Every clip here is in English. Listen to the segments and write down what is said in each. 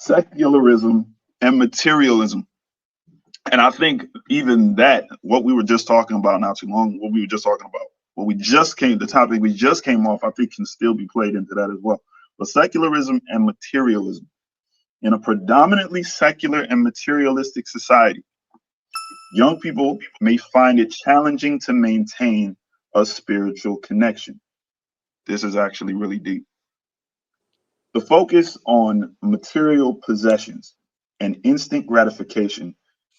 secularism and materialism. And I think even that, what we were just talking about not too long, what we were just talking about, the topic we just came off, I think can still be played into that as well. But secularism and materialism. In a predominantly secular and materialistic society, young people may find it challenging to maintain a spiritual connection. This is actually really deep. The focus on material possessions and instant gratification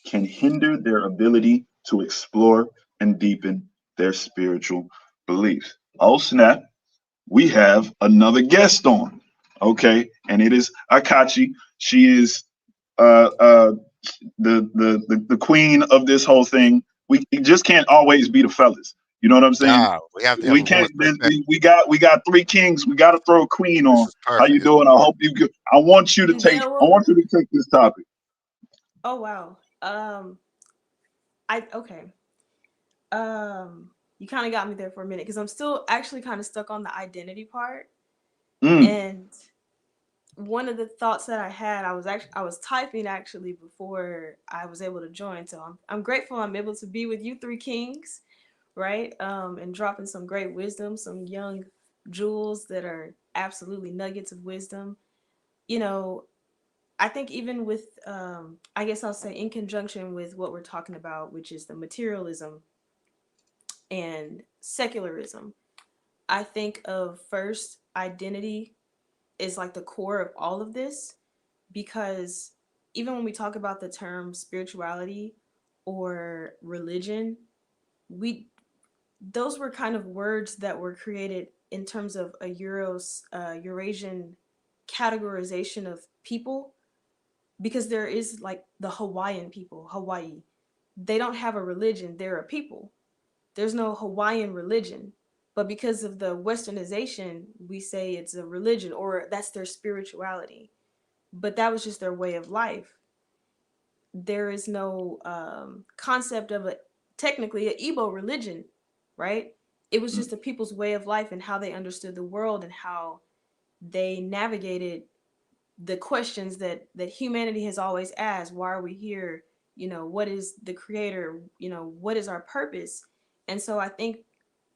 can hinder their ability to explore and deepen their spiritual beliefs. Oh, snap. We have another guest on. Okay. And it is Akachi. She is uh, uh, the queen of this whole thing. We just can't always be the fellas. You know what I'm saying? Ah, we have to have We a voice can't. like that. We got three kings. We got to throw a queen This on. is How you perfect. This is doing? I hope you good. I want you to You take. know I what? want you to take this topic. Oh wow. I okay. You kind of got me there for a minute because I'm still actually kind of stuck on the identity part. Mm, And one of the thoughts that I had, I was typing actually before I was able to join. So I'm grateful I'm able to be with you three kings, right? And dropping some great wisdom, some young jewels that are absolutely nuggets of wisdom. You know, I think even with, I guess I'll say in conjunction with what we're talking about, which is the materialism and secularism, I think of first identity is like the core of all of this because even when we talk about the term spirituality or religion, we those were kind of words that were created in terms of a Eurasian categorization of people because there is like the Hawaiian people, Hawaii. They don't have a religion, they're a people. There's no Hawaiian religion. But because of the westernization, we say it's a religion or that's their spirituality. But that was just their way of life. There is no concept of a technically an Igbo religion, right? It was mm, just the people's way of life and how they understood the world and how they navigated the questions that humanity has always asked. Why are we here? You know, what is the creator? You know, what is our purpose? And so I think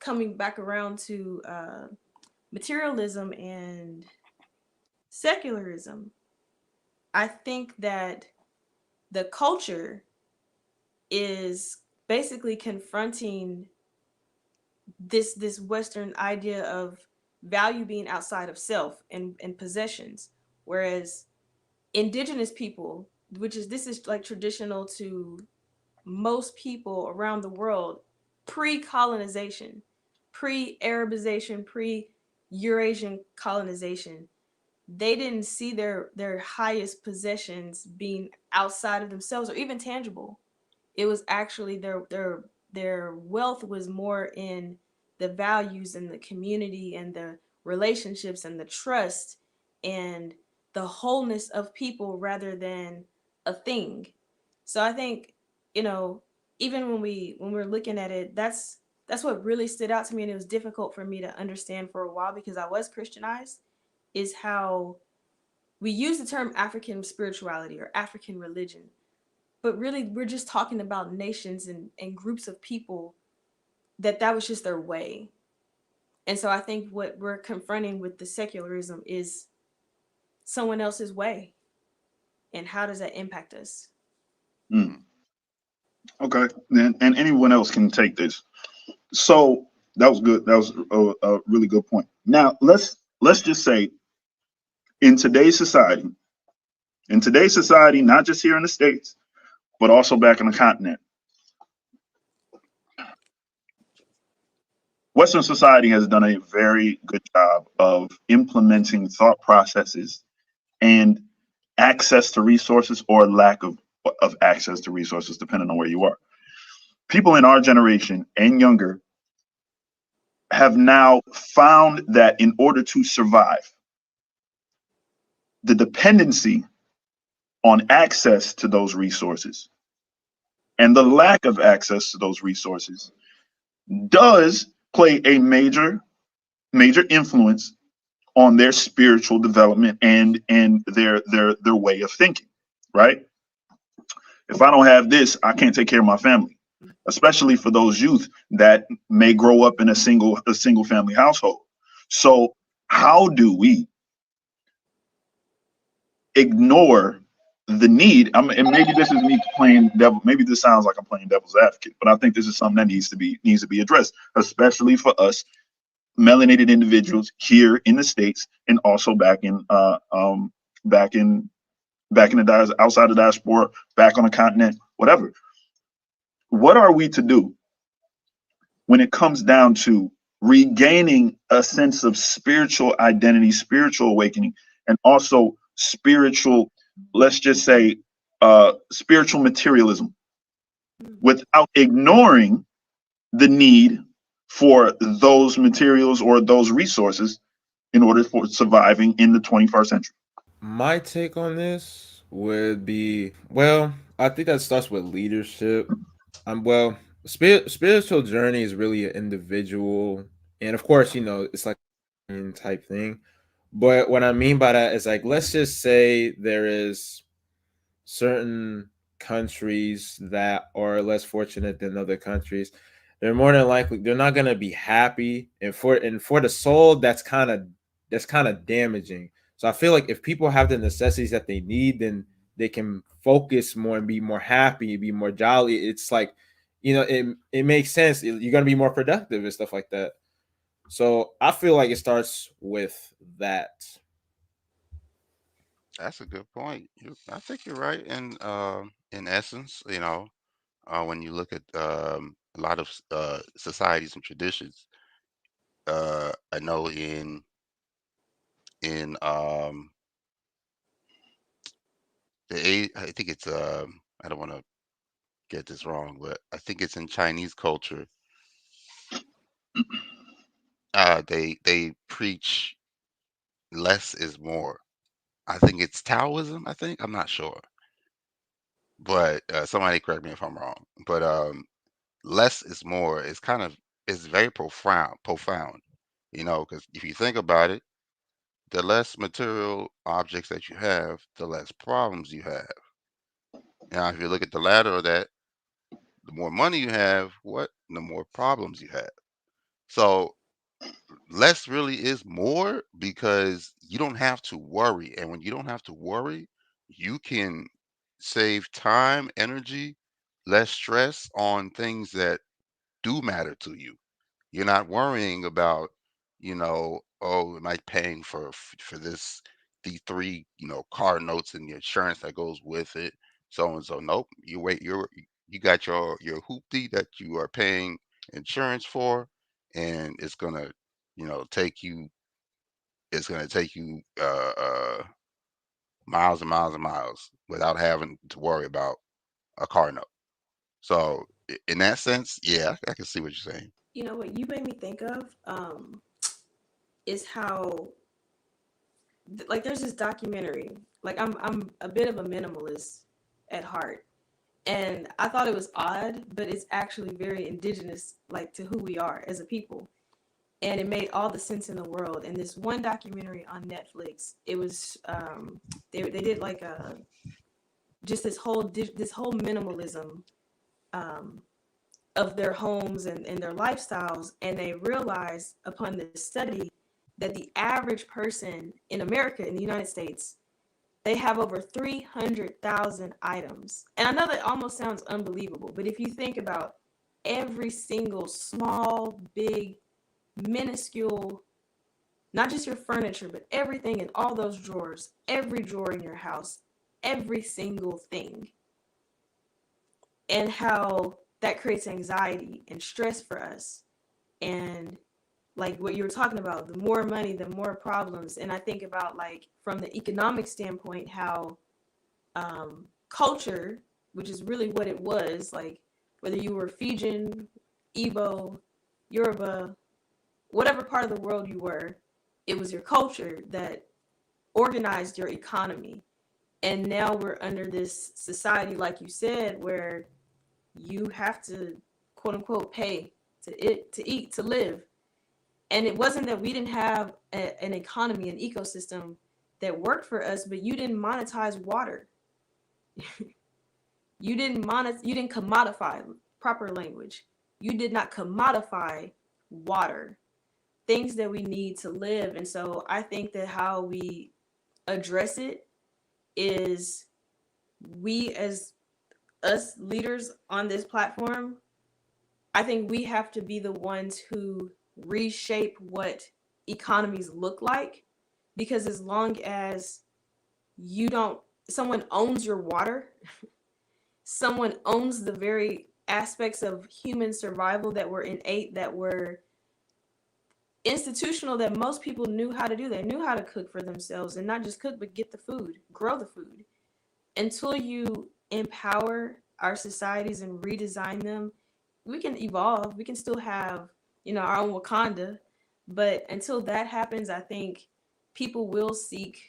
coming back around to materialism and secularism, I think that the culture is basically confronting this Western idea of value being outside of self and possessions, whereas indigenous people, which is this is like traditional to most people around the world, pre-colonization, pre-Arabization, pre-Eurasian colonization, they didn't see their highest possessions being outside of themselves or even tangible. It was actually their wealth was more in the values and the community and the relationships and the trust and the wholeness of people rather than a thing. So I think, you know, even when we're looking at it, that's what really stood out to me and it was difficult for me to understand for a while because I was Christianized, is how we use the term African spirituality or African religion, but really we're just talking about nations and groups of people that was just their way. And so I think what we're confronting with the secularism is someone else's way, and how does that impact us? mm. Okay. And anyone else can take this. So that was good. That was a really good point. Now let's just say in today's society, not just here in the States, but also back in the continent, Western society has done a very good job of implementing thought processes and access to resources or lack of access to resources, depending on where you are. People in our generation and younger have now found that in order to survive, the dependency on access to those resources and the lack of access to those resources does play a major influence on their spiritual development and their way of thinking, right? If I don't have this, I can't take care of my family, especially for those youth that may grow up in a single family household. So how do we ignore the need? And maybe this is me playing devil. Maybe this sounds like I'm playing devil's advocate, but I think this is something that needs to be addressed, especially for us melanated individuals here in the States and also back in outside the diaspora, back on the continent, whatever. What are we to do when it comes down to regaining a sense of spiritual identity, spiritual awakening, and also spiritual, let's just say, spiritual materialism, without ignoring the need for those materials or those resources in order for surviving in the 21st century? My take on this would be, well, I think that starts with leadership. Well, spiritual journey is really an individual, and of course, it's like a type thing. But what I mean by that is, like, let's just say there is certain countries that are less fortunate than other countries. They're more than likely they're not gonna be happy, and for the soul, that's kind of damaging. So I feel like if people have the necessities that they need, then they can focus more and be more happy, be more jolly. It's like, it makes sense. You're gonna be more productive and stuff like that. So I feel like it starts with that. That's a good point. I think you're right. In essence, when you look at a lot of societies and traditions, I know in I think it's I don't want to get this wrong, but I think it's in Chinese culture. They preach less is more. I think it's Taoism. I think I'm not sure, but somebody correct me if I'm wrong. But less is more is kind of is very profound. Profound, because if you think about it, the less material objects that you have, the less problems you have. Now, if you look at the latter of that, the more money you have, the more problems you have. So less really is more because you don't have to worry. And when you don't have to worry, you can save time, energy, less stress on things that do matter to you. You're not worrying about, oh, am I paying for these three, car notes and the insurance that goes with it, so and so. Nope. You got your hoopty that you are paying insurance for, and take you it's gonna take you miles and miles and miles without having to worry about a car note. So in that sense, yeah, I can see what you're saying. You know what you made me think of is how like there's this documentary. Like I'm a bit of a minimalist at heart. And I thought it was odd, but it's actually very indigenous like to who we are as a people. And it made all the sense in the world. And this one documentary on Netflix, it was they did like a just this whole minimalism um of their homes and their lifestyles, and they realized upon this study that the average person in America, in the United States, they have over 300,000 items. And I know that almost sounds unbelievable, but if you think about every single small, big, minuscule, not just your furniture, but everything in all those drawers, every drawer in your house, every single thing, and how that creates anxiety and stress for us. And like what you were talking about, the more money, the more problems. And I think about like from the economic standpoint, how culture, which is really what it was, like whether you were Fijian, Igbo, Yoruba, whatever part of the world you were, it was your culture that organized your economy. And now we're under this society, like you said, where you have to quote unquote pay to eat, to live. And it wasn't that we didn't have an economy, an ecosystem that worked for us, but you didn't monetize water. You didn't commodify, proper language. You did not commodify water, things that we need to live. And so I think that how we address it is, we as us leaders on this platform, I think we have to be the ones who reshape what economies look like, because as long as you don't, someone owns your water, someone owns the very aspects of human survival that were innate, that were institutional, that most people knew how to do. They knew how to cook for themselves, and not just cook, but get the food, grow the food. Until you empower our societies and redesign them, we can evolve. We can still have, our own Wakanda. But until that happens, I think people will seek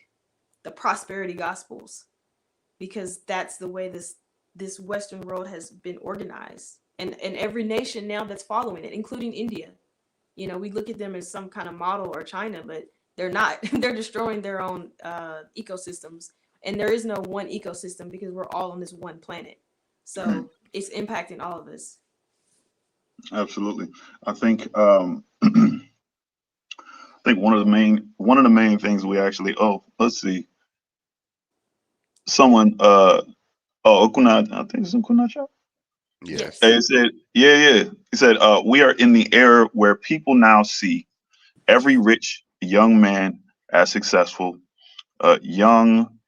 the prosperity gospels, because that's the way this Western world has been organized. And every nation now that's following it, including India. We look at them as some kind of model, or China, but they're not. They're destroying their own ecosystems. And there is no one ecosystem, because we're all on this one planet. So it's impacting all of us. Absolutely. I think I think one of the main things we actually, let's see, someone Okuna, I think it's Okuna. Yes. Yes. It said, yeah. He said, we are in the era where people now see every rich young man as successful, young,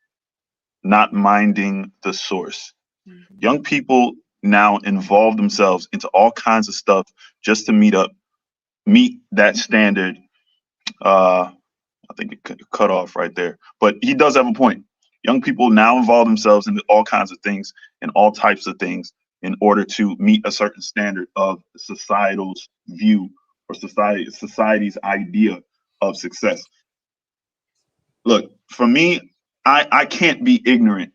not minding the source. Mhm. Young people now involve themselves into all kinds of stuff just to meet that standard. I think it cut off right there, but he does have a point. Young people now involve themselves into all kinds of things and all types of things in order to meet a certain standard of societal's view, or society's idea of success. Look, for me, I can't be ignorant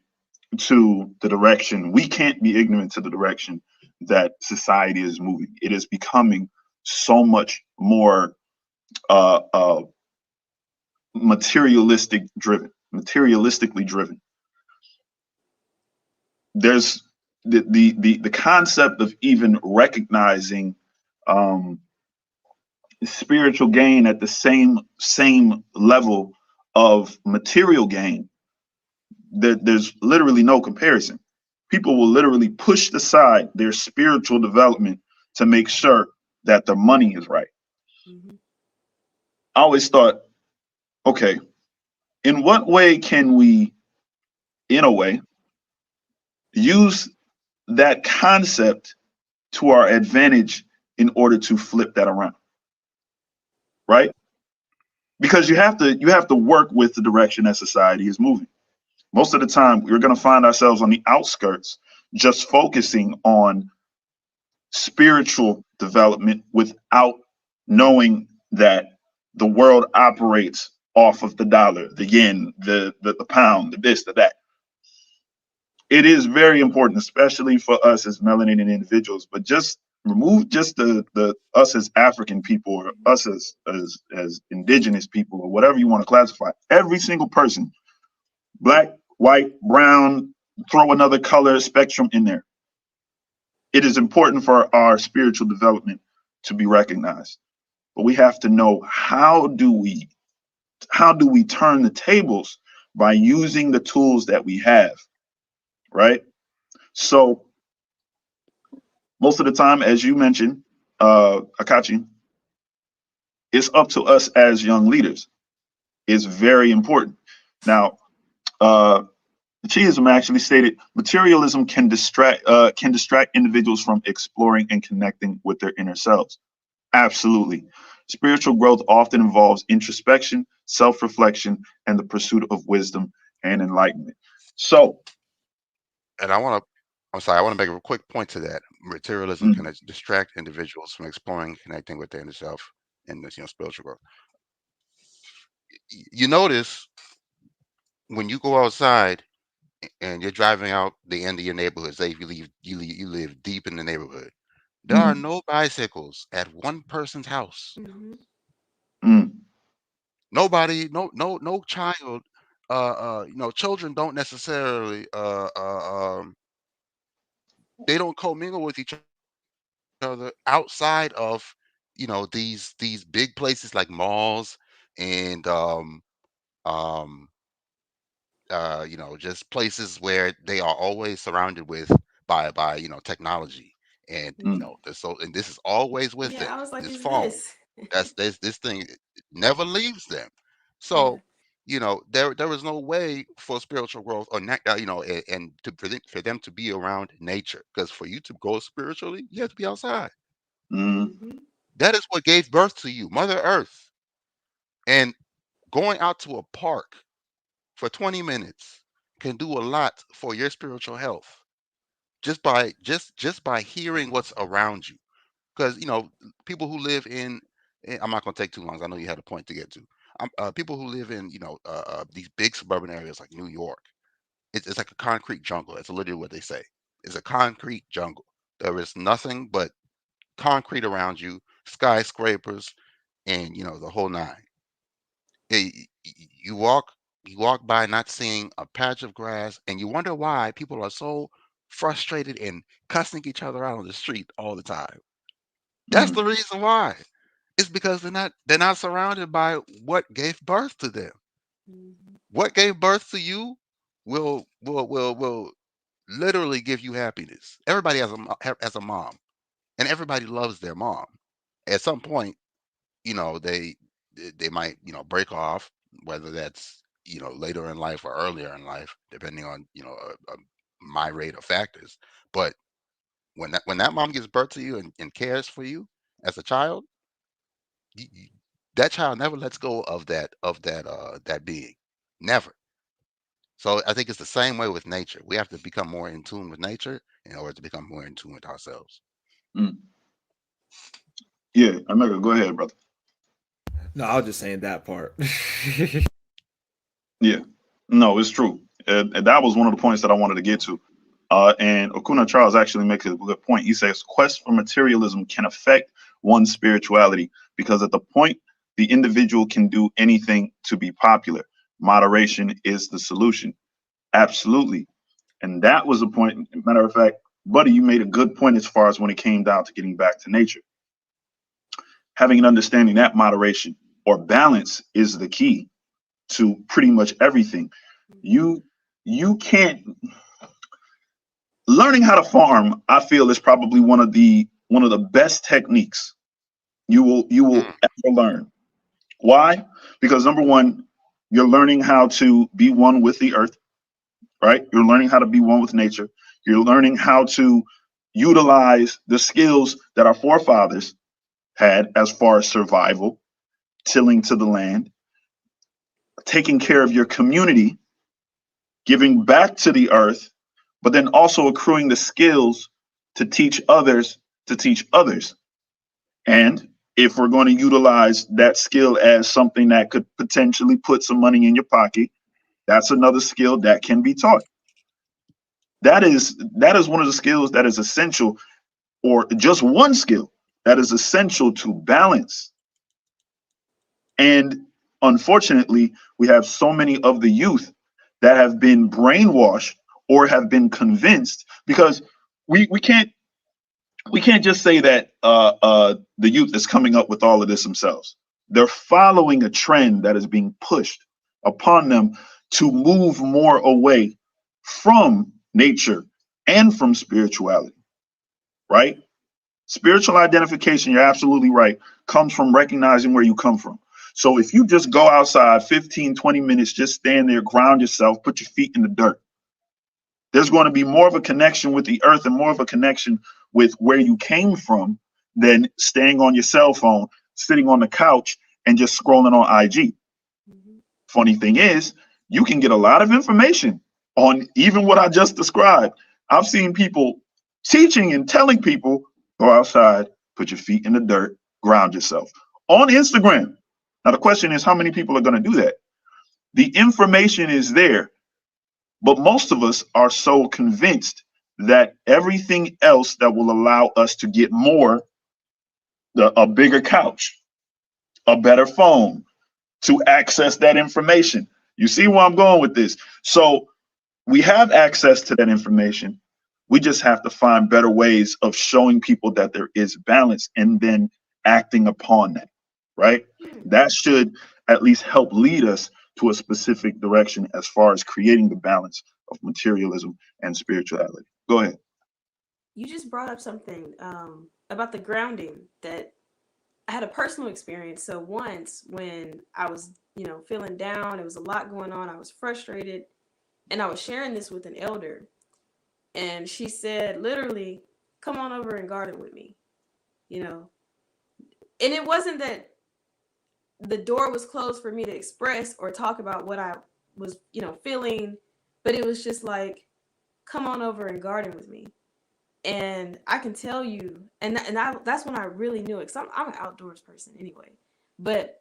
to the direction. We can't be ignorant to the direction that society is moving. It is becoming so much more uh, uh, materialistically driven. There's the concept of even recognizing um, spiritual gain at the same level of material gain. There's literally no comparison. People will literally push aside their spiritual development to make sure that the money is right. Mhm. I always thought, okay, in what way can we, in a way, use that concept to our advantage in order to flip that around, right? Because you have to work with the direction that society is moving. Most of the time, we're going to find ourselves on the outskirts, just focusing on spiritual development without knowing that the world operates off of the dollar, the yen, the pound, the this, the that. It is very important, especially for us as melanated individuals. But just remove just the us as African people, or us as indigenous people, or whatever you want to classify. Every single person, black, white, brown, throw another color spectrum in there. It is important for our spiritual development to be recognized. But we have to know, how do we turn the tables by using the tools that we have, right? So most of the time, as you mentioned, Akachi, it's up to us as young leaders. It's very important. Now, uh, Chiism actually stated materialism can distract individuals from exploring and connecting with their inner selves. Absolutely. Spiritual growth often involves introspection, self-reflection, and the pursuit of wisdom and enlightenment. So, And I'm sorry, I want to make a quick point to that. Materialism mm, can distract individuals from exploring, connecting with their inner self, and this, spiritual growth. You notice when you go outside and you're driving out the end of your neighborhood, say if you live deep in the neighborhood, there are mhm, no bicycles at one person's house. Mhm. Mm, Nobody, no child, children don't necessarily, they don't commingle with each other outside of, these big places like malls and um just places where they are always surrounded with by technology, and mm, and this is always with Yeah, them. I was like, This is phone, this? this thing never leaves them. Yeah. So there is no way for spiritual growth or and for them to be around nature, because for you to grow spiritually, you have to be outside. mm, Hmm. That is what gave birth to you, Mother Earth. And going out to a park for 20 minutes can do a lot for your spiritual health, just by hearing what's around you. Because people who live I'm not going to take too long, 'cause I know you had a point to get to. People who live in these big suburban areas like New York, it's like a concrete jungle. That's literally what they say. It's a concrete jungle. There is nothing but concrete around you, skyscrapers, and the whole nine. You walk by not seeing a patch of grass, and you wonder why people are so frustrated and cussing each other out on the street all the time. That's mm, the reason why. It's because they're not surrounded by what gave birth to them. Hmm. What gave birth to you will literally give you happiness. Everybody has a mom, and everybody loves their mom. At some point, they might break off, whether that's later in life or earlier in life, depending on a myriad of factors. But when that mom gives birth to you and cares for you as a child, you, that child never lets go of that being, never. So I think it's the same way with nature. We have to become more in tune with nature in order to become more in tune with ourselves. mm. Yeah, Omega, go ahead, brother. No, I was just saying that part. Yeah, no, it's true. And that was one of the points that I wanted to get to. And Okuna Charles actually makes a good point. He says, quest for materialism can affect one's spirituality because at the point, the individual can do anything to be popular. Moderation is the solution. Absolutely. And that was the point. Matter of fact, Buddy, you made a good point as far as when it came down to getting back to nature. Having an understanding that moderation or balance is the key to pretty much everything. You you can't learning how to farm, I feel, is probably one of the best techniques you will Mm, ever learn. Why? Because number one, you're learning how to be one with the earth, right? You're learning how to be one with nature. You're learning how to utilize the skills that our forefathers had as far as survival, tilling to the land, taking care of your community, giving back to the earth, but then also accruing the skills to teach others to teach others. And if we're going to utilize that skill as something that could potentially put some money in your pocket, that's another skill that can be taught. That is one of the skills that is essential, or just one skill that is essential to balance. And unfortunately, we have so many of the youth that have been brainwashed or have been convinced because we can't we can't just say that the youth is coming up with all of this themselves. They're following a trend that is being pushed upon them to move more away from nature and from spirituality, right? Spiritual identification, you're absolutely right, comes from recognizing where you come from. So if you just go outside 15, 20 minutes, just stand there, ground yourself, put your feet in the dirt, there's going to be more of a connection with the earth and more of a connection with where you came from than staying on your cell phone, sitting on the couch, and just scrolling on IG. Hmm. Funny thing is, you can get a lot of information on even what I just described. I've seen people teaching and telling people go outside, put your feet in the dirt, ground yourself on Instagram. Now, the question is, how many people are going to do that? The information is there, but most of us are so convinced that everything else that will allow us to get more, a bigger couch, a better phone to access that information. You see where I'm going with this? So we have access to that information. We just have to find better ways of showing people that there is balance and then acting upon that, right? That should at least help lead us to a specific direction as far as creating the balance of materialism and spirituality. Go ahead. You just brought up something about the grounding that I had a personal experience. So once when I was, feeling down, it was a lot going on, I was frustrated, and I was sharing this with an elder, and she said, literally, come on over and garden with me, you know. And it wasn't that the door was closed for me to express or talk about what I was, feeling, but it was just like, come on over and garden with me. And I can tell you, that's when I really knew it, because I'm an outdoors person anyway. But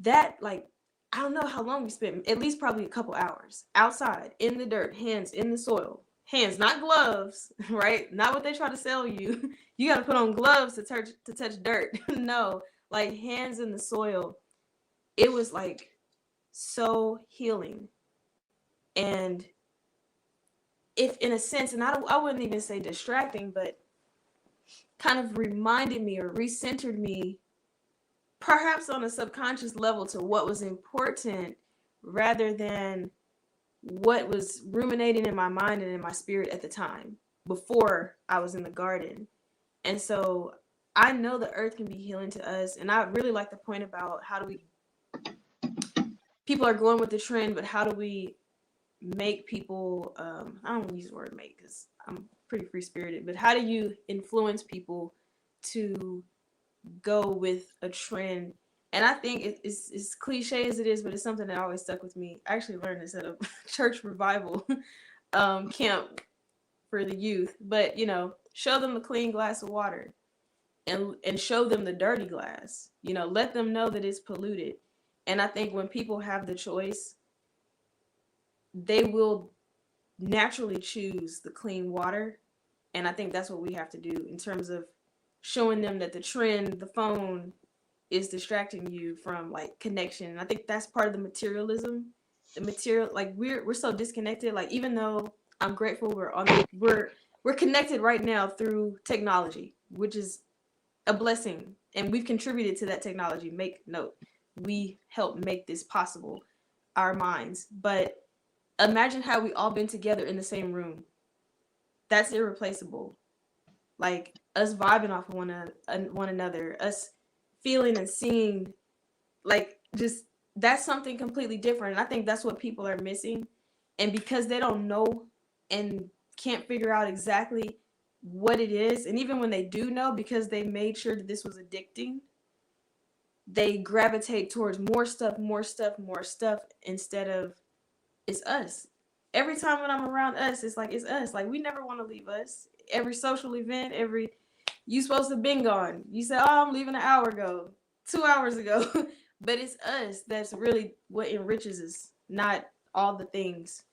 that, like, I don't know how long we spent, at least probably a couple hours outside in the dirt, hands in the soil, hands, not gloves, right? Not what they try to sell you. You got to put on gloves to touch dirt. No, like hands in the soil. It was like so healing. And if in a sense, and I wouldn't even say distracting, but kind of reminded me or recentered me, perhaps on a subconscious level, to what was important rather than what was ruminating in my mind and in my spirit at the time before I was in the garden. And so I know the earth can be healing to us. And I really like the point about people are going with the trend, but how do we make people, I don't want to use the word make because I'm pretty free spirited, but how do you influence people to go with a trend? And I think it's cliche as it is, but it's something that always stuck with me. I actually learned this at a church revival camp for the youth. But show them a clean glass of water, and show them the dirty glass. Let them know that it's polluted. And I think when people have the choice, they will naturally choose the clean water. And I think that's what we have to do in terms of showing them that the trend, the phone, is distracting you from like connection. And I think that's part of the materialism. The material, like we're so disconnected. Like even though I'm grateful we're connected right now through technology, which is a blessing, and we've contributed to that technology. Make note, we help make this possible, our minds. But imagine how we all been together in the same room. That's irreplaceable. Like us vibing off of one another, us feeling and seeing, like, just that's something completely different. And I think that's what people are missing. And because they don't know and can't figure out exactly what it is, and even when they do know, because they made sure that this was addicting, they gravitate towards more stuff, more stuff, more stuff, instead of it's us. Every time when I'm around us, it's like it's us. Like we never want to leave us. Every social event, you supposed to have been gone. You said, "Oh, I'm leaving an hour ago, 2 hours ago," but it's us that's really what enriches us, not all the things.